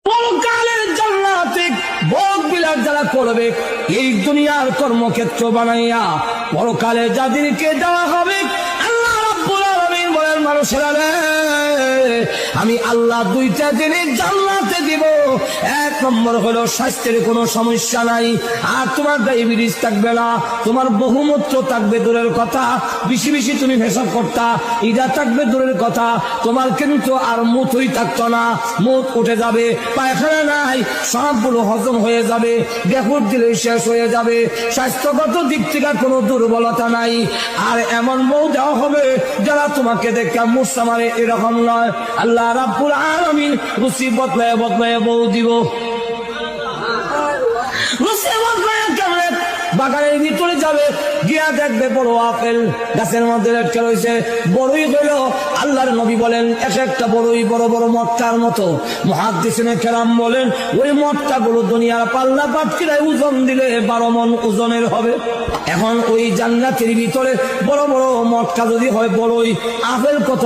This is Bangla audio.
পরকালের জান্নাতে ভোগ বিলাস যারা করবে, এই দুনিয়ার কর্মক্ষেত্র বানাইয়া পরকালে যাদেরকে দেওয়া হবে, আল্লাহ রাব্বুল আলামিন বলেন, মানুষেরা রে, আমি আল্লাহ দুইটা জিনিস জান্নাতে দিব। এক নম্বর হলো স্বাস্থ্যের কোনো সমস্যা নাই, আর তোমার ডায়াবেটিস থাকবে না, তোমার বহুমূত্র থাকবে দূরের কথা, বেশি বেশি তুমি পেশাব করতা, ইটা থাকবে দূরের কথা, তোমার কিন্তু আর মুতই থাকতো না, মুত উঠে যাবে, পায়খানা নাই, সবগুলো হজম হয়ে যাবে, বেহুশ দিলে শেষ হয়ে যাবে, স্বাস্থ্যগত দিক থেকে কোনো দুর্বলতা নাই। আর এমন বউ দেওয়া হবে যারা তোমাকে দেখে মুসা মারে এরকম নয়। আল্লাহ রাব্বুল আলামিন রুচি বদলায় বদলায় বউ দিব। রুচি বদলায় কেমনে? বাগানের ভিতরে যাবে, গিয়া দেখবে বড় আপেল গাছের মধ্যে লটকে রয়েছে, বড়ই হইল। আল্লাহর নবী বলেন, এক একটা বড়ই বড় বড় মটকার মতো। মুহাদ্দিসিনে কেরাম বলেন, ওই মটকা গুলো দুনিয়ার পাল্লা পাটকিরায় ওজন দিলে 12 মণ ওজনের হবে। এখন ওই জান্নাতের ভিতরে বড় বড় মটকা যদি হয়, বড়ই আপেল কত